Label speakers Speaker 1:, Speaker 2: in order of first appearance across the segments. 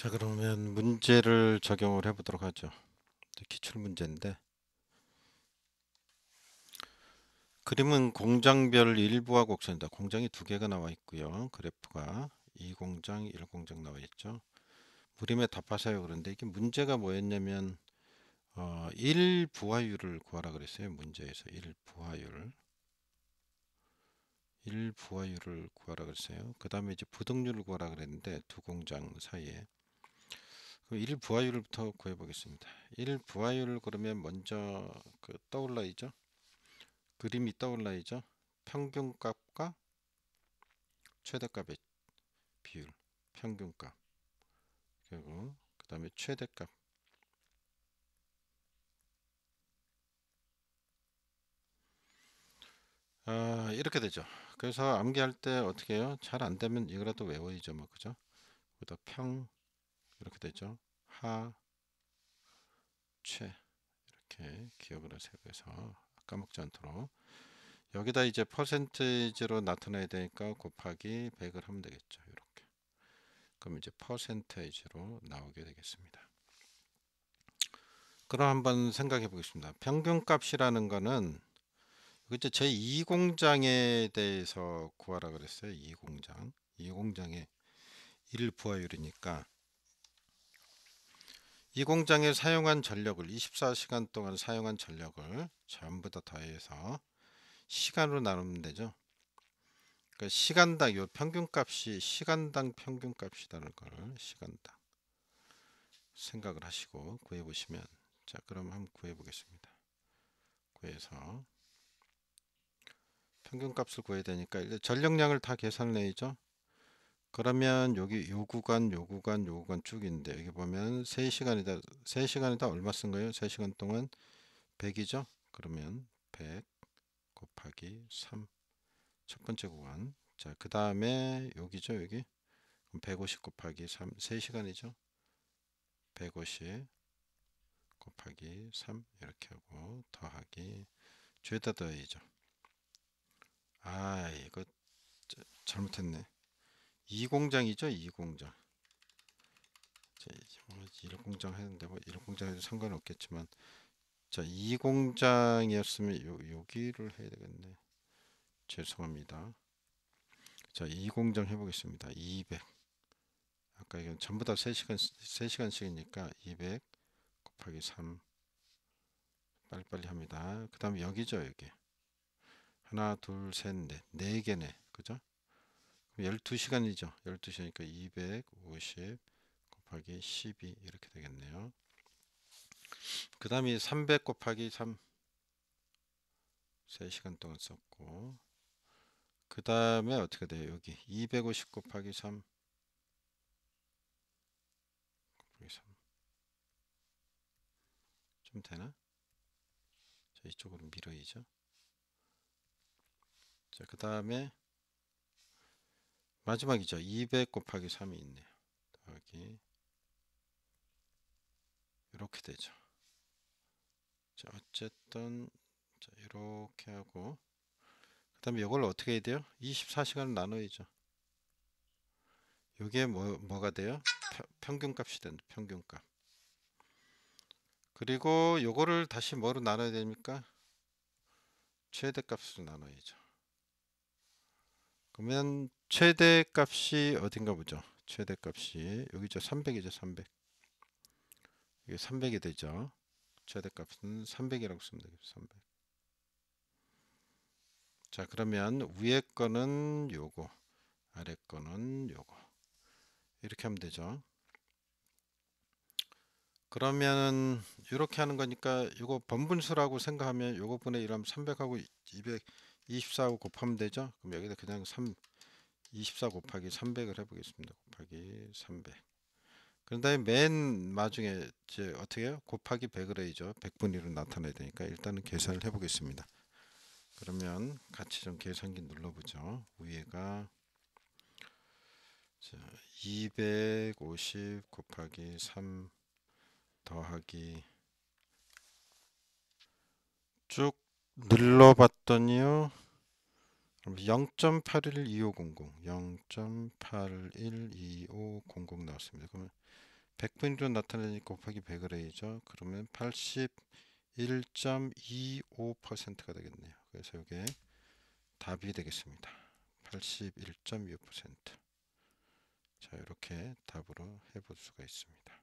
Speaker 1: 자, 그러면 문제를 적용을 해보도록 하죠. 기출 문제인데, 그림은 공장별 일부와 곡선이다. 공장이 두 개가 나와 있고요. 그래프가 2공장, 1공장 나와 있죠. 무림에 답하세요. 그런데 이게 문제가 뭐였냐면 1부하율을 구하라 그랬어요. 문제에서 1부하율을 구하라 그랬어요. 그 다음에 이제 부등률을 구하라 그랬는데 두 공장 사이에. 그럼 1부하율부터 구해보겠습니다. 1부하율을 그러면 먼저 떠올라야죠. 그림이 떠올라야죠. 평균값과 최대값의 비율, 평균값, 그리고 그 다음에 최대값. 이렇게 되죠. 그래서 암기할 때 어떻게 해요? 잘 안 되면 이거라도 외워야죠, 뭐 그죠? 그다 평 이렇게 되죠. 하, 최 이렇게 기억을 하세요. 그래서 까먹지 않도록 여기다 이제 퍼센테이지로 나타내야 되니까 곱하기 100을 하면 되겠죠. 이렇게. 그럼 이제 퍼센테이지로 나오게 되겠습니다. 그럼 한번 생각해 보겠습니다. 평균값이라는 거는 이제 제 2공장에 대해서 구하라 그랬어요. 2공장. 2공장의 1부하율이니까 2공장에 사용한 전력을 24시간 동안 사용한 전력을 전부 다 더해서 시간으로 나누면 되죠. 그러니까 시간당 요 평균값이 시간당 평균값이라는 걸 시간당 생각을 하시고 구해 보시면 자, 그럼 한번 구해 보겠습니다. 구해서 평균값을 구해야 되니까 일단 전력량을 다 계산을 해야죠. 그러면 여기 요 구간, 요 구간, 요 구간 쭉 있는데 여기 보면 3시간이다. 3시간이다 얼마 쓴 거예요? 3시간 동안 100이죠? 그러면 100 곱하기 3 첫 번째 구간. 자, 그 다음에 여기죠, 여기. 그럼 150 곱하기 3 3시간이죠? 150 곱하기 3 이렇게 하고 더하기 죄다 더해야죠. 이거 잘못했네. 2공장이죠, 2공장. 1공장 했는데 뭐 1공장 해도 상관없겠지만 자, 2공장이었으면 여기를 해야 되겠네. 죄송합니다. 자, 2공장 해보겠습니다. 200. 아까 이건 전부 다 3시간씩이니까 200 곱하기 3 빨리빨리 합니다. 그 다음에 여기죠, 여기. 하나, 둘, 셋, 넷. 4개네. 그죠? 12시간이죠. 12시니까 250 곱하기 12 이렇게 되겠네요. 그 다음에 300 곱하기 3 3시간 동안 썼고 그 다음에 어떻게 돼요? 여기 250 곱하기 3 곱하기 3 좀 되나? 자, 이쪽으로 밀어야죠. 자, 그 다음에 마지막이죠. 200 곱하기 3이 있네요. 더하기 이렇게 되죠. 자, 어쨌든 자, 이렇게 하고 그 다음에 이걸 어떻게 해야 돼요? 24시간을 나눠야죠. 이게 뭐가 돼요? 평균값이 된다. 평균값. 그리고 요거를 다시 뭐로 나눠야 됩니까? 최대값으로 나눠야죠. 그러면 최대값이 어딘가 보죠. 최대값이 여기죠. 300이죠. 300. 이게 300이 되죠. 최대값은 300이라고 쓰면 되겠죠. 300. 자, 그러면 위에 거는 요거, 아래 거는 요거. 이렇게 하면 되죠. 그러면 이렇게 하는 거니까 요거 번분수라고 생각하면 요거 분의 1하면 300하고 224하고 곱하면 되죠. 그럼 여기다 그냥 24 곱하기 300을 해보겠습니다. 곱하기 300. 그런 다음에 맨 마중에 이제 어떻게 해요? 곱하기 100을 해야죠. 100분위로 나타나야 되니까 일단은 계산을 해보겠습니다. 그러면 같이 좀 계산기 눌러보죠. 위에가 250 곱하기 3 더하기 쭉 눌러봤더니요. 0.812500 0.812500 나왔습니다. 그러면 100분위로 나타내니까 곱하기 100을 해야죠. 그러면 81.25%가 되겠네요. 그래서 이게 답이 되겠습니다. 81.25%. 자, 이렇게 답으로 해볼 수가 있습니다.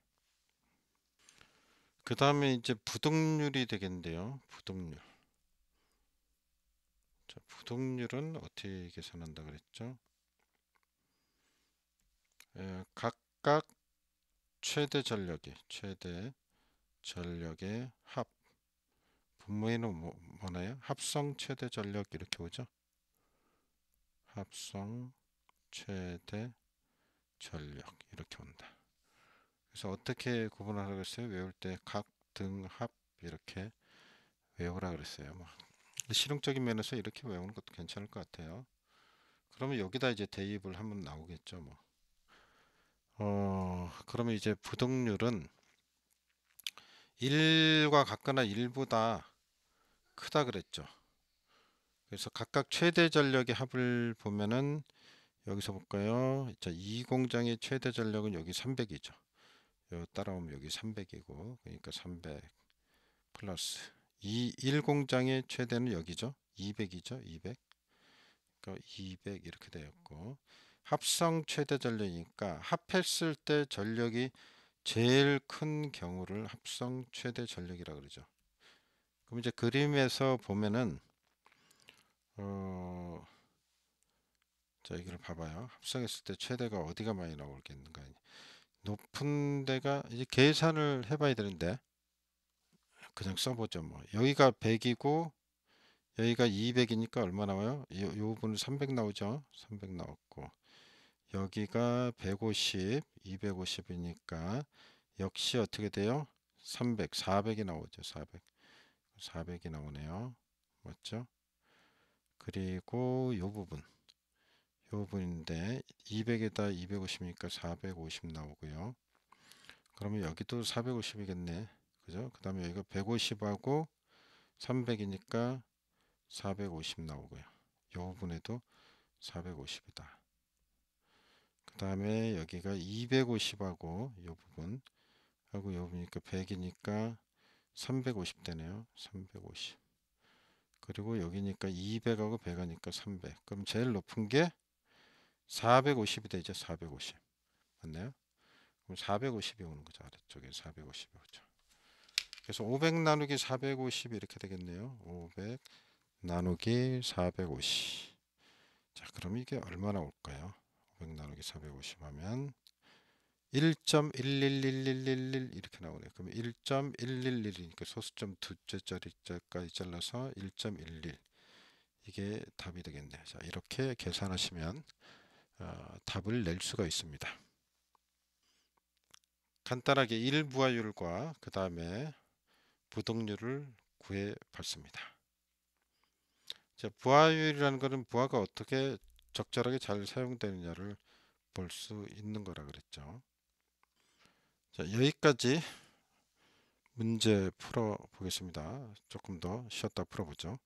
Speaker 1: 그 다음에 이제 부등률이 되겠는데요. 부등률. 자, 부등률은 어떻게 계산한다 그랬죠? 각각 최대 전력의 합. 분모에는 뭐나요? 합성 최대 전력 이렇게 오죠? 합성 최대 전력 이렇게 온다. 그래서 어떻게 구분하라고 그랬어요? 외울 때 각, 등, 합 이렇게 외우라 그랬어요. 뭐 실용적인 면에서 이렇게 외우는 것도 괜찮을 것 같아요. 그러면 여기다 이제 대입을 하면 나오겠죠. 뭐. 그러면 이제 부등률은 1과 같거나 1보다 크다 그랬죠. 그래서 각각 최대 전력의 합을 보면은 여기서 볼까요? 자, 이 공장의 최대 전력은 여기 300이죠. 요 따라오면 여기 300이고 그러니까 300 플러스 이 1공장의 최대는 여기죠. 200이죠. 200. 그러니까 200 이렇게 되었고 합성 최대 전력이니까 합했을 때 전력이 제일 큰 경우를 합성 최대 전력이라 그러죠. 그럼 이제 그림에서 보면은 자, 여기를 봐봐요. 합성했을 때 최대가 어디가 많이 나오겠는가. 높은 데가 이제 계산을 해봐야 되는데 그냥 써보죠. 뭐 여기가 100이고 여기가 200이니까 얼마 나와요? 이 부분은 300 나오죠. 300 나왔고 여기가 150, 250이니까 역시 어떻게 돼요? 300, 400이 나오죠. 400, 400이 나오네요. 맞죠? 그리고 이 부분인데 200에다 250이니까 450 나오고요. 그러면 여기도 450이겠네. 그죠? 그 다음에 여기가 150하고 300이니까 450 나오고요. 이 부분에도 450이다. 그 다음에 여기가 250하고 이 부분 하고 이 부분이니까 100이니까 350 되네요. 350. 그리고 여기니까 200하고 100하니까 300. 그럼 제일 높은 게 450이 되죠. 450. 맞나요? 그럼 450이 오는 거죠. 아래쪽에 450이 오죠. 그래서 500 나누기 450 이렇게 되겠네요. 500 나누기 450. 자, 그럼 이게 얼마나 올까요? 500 나누기 450 하면 1.11111 이렇게 나오네요. 그럼 1.111이니까 소수점 두째 자리까지 잘라서 1.11 이게 답이 되겠네요. 자, 이렇게 계산하시면 답을 낼 수가 있습니다. 간단하게 1부하율과 그 다음에 부등률을 구해 봤습니다. 자, 부하율이라는 것은 부하가 어떻게 적절하게 잘 사용되느냐를 볼 수 있는 거라 그랬죠. 자, 여기까지 문제 풀어 보겠습니다. 조금 더 쉬었다 풀어보죠.